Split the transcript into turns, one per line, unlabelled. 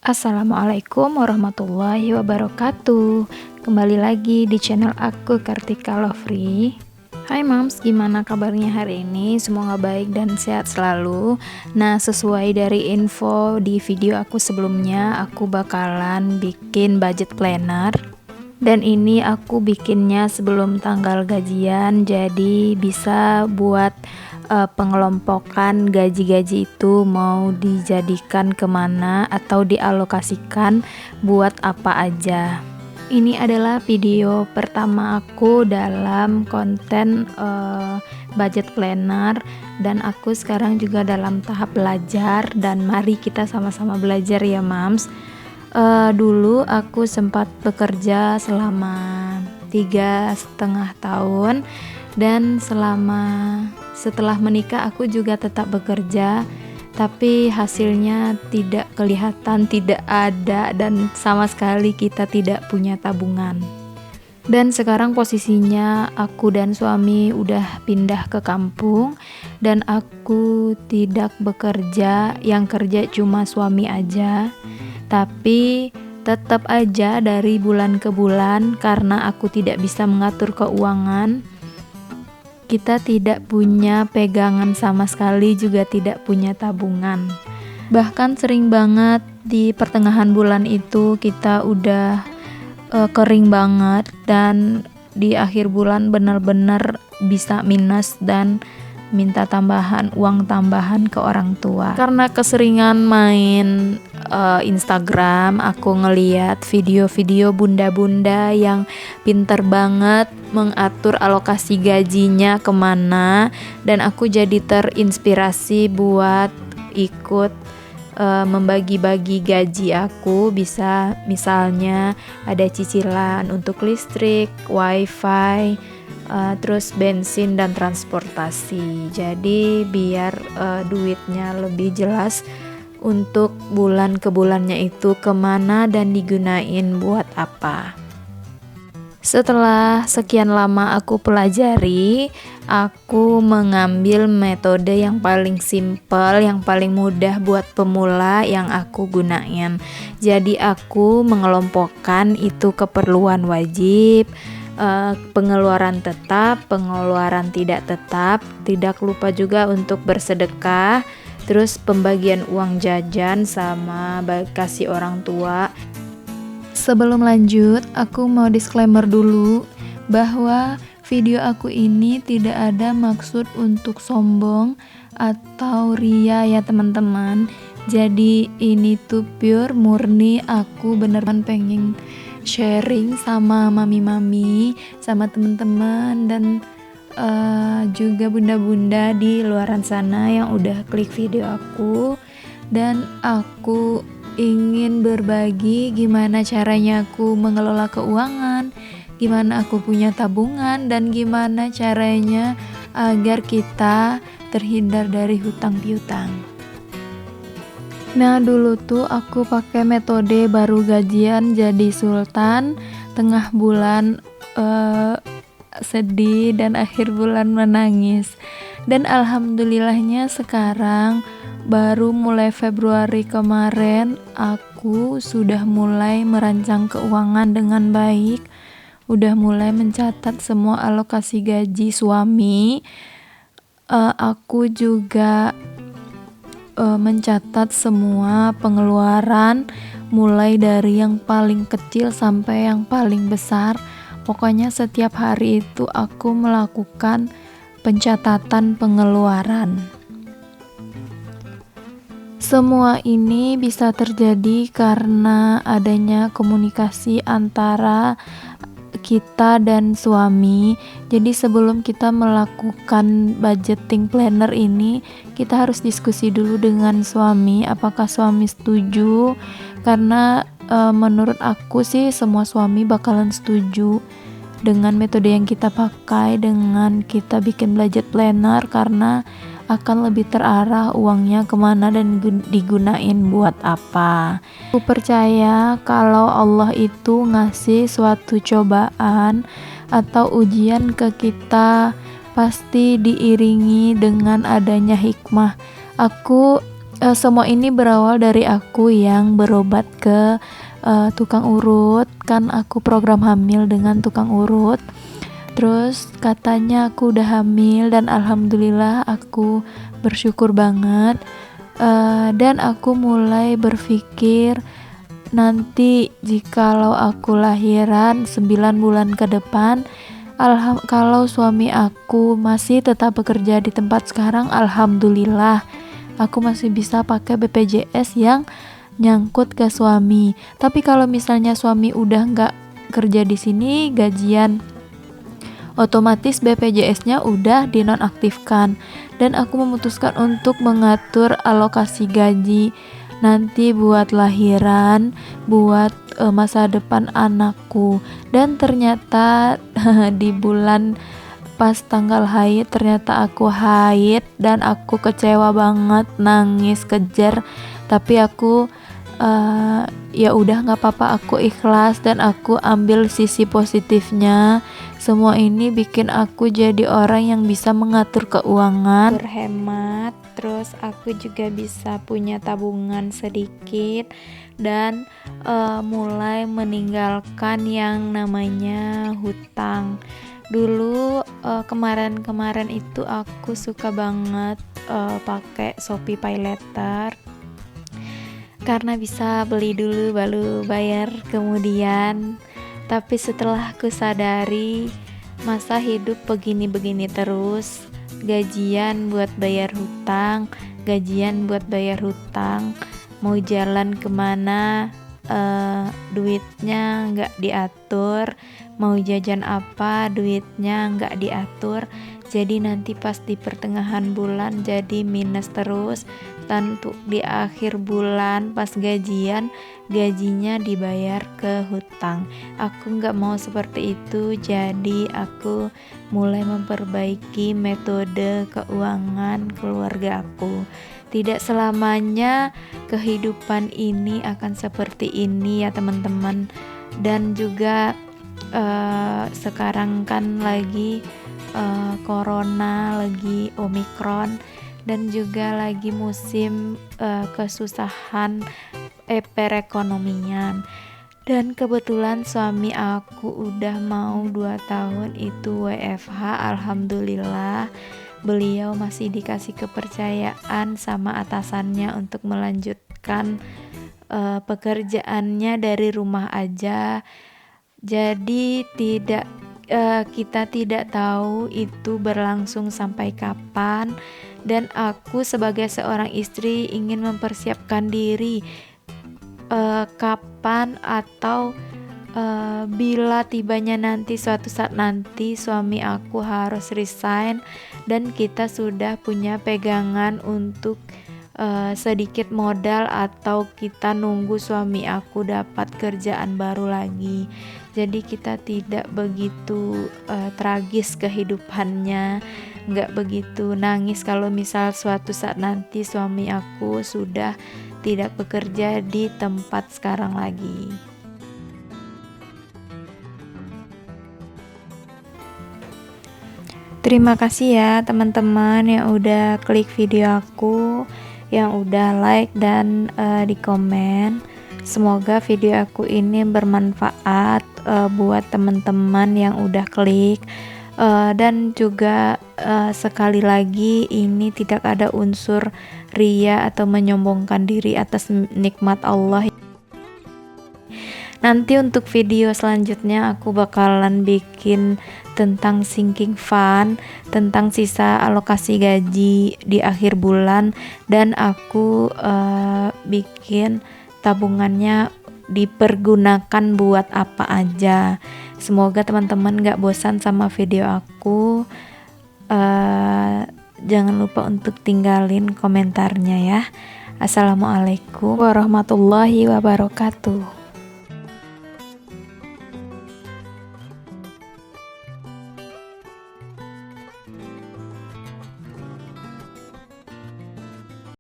Assalamualaikum warahmatullahi wabarakatuh. Kembali lagi di channel aku, Kartika Lovely. Hai Mams, gimana kabarnya hari ini? Semoga baik dan sehat selalu. Nah, sesuai dari info di video aku sebelumnya, aku bakalan bikin budget planner. Dan ini aku bikinnya sebelum tanggal gajian, jadi bisa buat pengelompokan gaji-gaji itu mau dijadikan kemana atau dialokasikan buat apa aja. Ini adalah video pertama aku dalam konten budget planner, dan aku sekarang juga dalam tahap belajar, dan mari kita sama-sama belajar ya Mams. Dulu aku sempat bekerja selama 3,5 tahun, dan setelah menikah aku juga tetap bekerja, tapi hasilnya tidak kelihatan, tidak ada, dan sama sekali kita tidak punya tabungan. Dan sekarang posisinya aku dan suami udah pindah ke kampung, dan aku tidak bekerja, yang kerja cuma suami aja. Tapi tetap aja dari bulan ke bulan, karena aku tidak bisa mengatur keuangan, kita tidak punya pegangan sama sekali, juga tidak punya tabungan. Bahkan sering banget di pertengahan bulan itu kita udah kering banget, dan di akhir bulan benar-benar bisa minus dan minta uang tambahan ke orang tua. Karena keseringan main Instagram, aku ngeliat video-video bunda-bunda yang pinter banget mengatur alokasi gajinya kemana, dan aku jadi terinspirasi buat ikut membagi-bagi gaji aku. Bisa misalnya ada cicilan untuk listrik, wifi, terus bensin dan transportasi. Jadi biar duitnya lebih jelas untuk bulan ke bulannya itu kemana dan digunain buat apa. Setelah sekian lama aku pelajari, aku mengambil metode yang paling simple, yang paling mudah buat pemula yang aku gunain. Jadi aku mengelompokkan itu keperluan wajib, pengeluaran tetap, pengeluaran tidak tetap, tidak lupa juga untuk bersedekah, terus pembagian uang jajan sama kasih orang tua. Sebelum lanjut, aku mau disclaimer dulu bahwa video aku ini tidak ada maksud untuk sombong atau ria ya teman-teman. Jadi ini tuh pure murni aku beneran pengen sharing sama mami-mami, sama teman-teman, dan juga bunda-bunda di luaran sana yang udah klik video aku. Dan aku ingin berbagi gimana caranya aku mengelola keuangan, gimana aku punya tabungan, dan gimana caranya agar kita terhindar dari hutang piutang. Nah, dulu tuh aku pakai metode baru gajian jadi sultan, tengah bulan sedih, dan akhir bulan menangis. Dan alhamdulillahnya sekarang baru mulai Februari kemarin aku sudah mulai merancang keuangan dengan baik, udah mulai mencatat semua alokasi gaji suami. Aku juga mencatat semua pengeluaran, mulai dari yang paling kecil sampai yang paling besar. Pokoknya setiap hari itu aku melakukan pencatatan pengeluaran. Semua ini bisa terjadi karena adanya komunikasi antara kita dan suami. Jadi sebelum kita melakukan budgeting planner ini, kita harus diskusi dulu dengan suami, apakah suami setuju. Karena menurut aku sih semua suami bakalan setuju dengan metode yang kita pakai, dengan kita bikin budget planner, karena akan lebih terarah uangnya kemana dan digunain buat apa. Aku percaya kalau Allah itu ngasih suatu cobaan atau ujian ke kita, pasti diiringi dengan adanya hikmah. Aku semua ini berawal dari aku yang berobat ke tukang urut. Kan aku program hamil dengan tukang urut. Terus katanya aku udah hamil dan alhamdulillah aku bersyukur banget. Dan aku mulai berpikir nanti jikalau aku lahiran 9 bulan ke depan, kalau suami aku masih tetap bekerja di tempat sekarang, alhamdulillah aku masih bisa pakai BPJS yang nyangkut ke suami. Tapi kalau misalnya suami udah nggak kerja di sini, gajian otomatis BPJS-nya udah dinonaktifkan, dan aku memutuskan untuk mengatur alokasi gaji nanti buat lahiran, buat masa depan anakku. Dan ternyata di bulan pas tanggal haid ternyata aku haid dan aku kecewa banget, nangis kejer. Tapi aku ya udah nggak apa-apa, aku ikhlas dan aku ambil sisi positifnya. Semua ini bikin aku jadi orang yang bisa mengatur keuangan, berhemat, terus aku juga bisa punya tabungan sedikit dan mulai meninggalkan yang namanya hutang. Dulu kemarin itu aku suka banget pakai Shopee Paylater karena bisa beli dulu baru bayar kemudian. Tapi setelah aku sadari masa hidup begini-begini terus, gajian buat bayar hutang, mau jalan kemana duitnya nggak diatur, mau jajan apa duitnya nggak diatur. Jadi nanti pas di pertengahan bulan jadi minus terus, dan untuk di akhir bulan pas gajinya dibayar ke hutang. Aku nggak mau seperti itu, jadi aku mulai memperbaiki metode keuangan keluarga aku. Tidak selamanya kehidupan ini akan seperti ini ya teman-teman. Dan juga sekarang kan lagi corona, lagi omikron, dan juga lagi musim kesusahan perekonomian. Dan kebetulan suami aku udah mau 2 tahun itu WFH. Alhamdulillah beliau masih dikasih kepercayaan sama atasannya untuk melanjutkan pekerjaannya dari rumah aja. Jadi kita tidak tahu itu berlangsung sampai kapan, dan aku sebagai seorang istri ingin mempersiapkan diri kapan atau bila tibanya nanti, suatu saat nanti suami aku harus resign dan kita sudah punya pegangan untuk sedikit modal, atau kita nunggu suami aku dapat kerjaan baru lagi. Jadi kita tidak begitu tragis kehidupannya, nggak begitu nangis kalau misal suatu saat nanti suami aku sudah tidak bekerja di tempat sekarang lagi. Terima kasih ya teman-teman yang udah klik video aku, yang udah like dan di komen. Semoga video aku ini bermanfaat buat teman-teman yang udah klik. Dan juga sekali lagi ini tidak ada unsur ria atau menyombongkan diri atas nikmat Allah. Nanti untuk video selanjutnya aku bakalan bikin tentang sinking fund, tentang sisa alokasi gaji di akhir bulan, dan aku bikin tabungannya dipergunakan buat apa aja. Semoga teman-teman gak bosan sama video aku. Jangan lupa untuk tinggalin komentarnya ya. Assalamualaikum warahmatullahi wabarakatuh.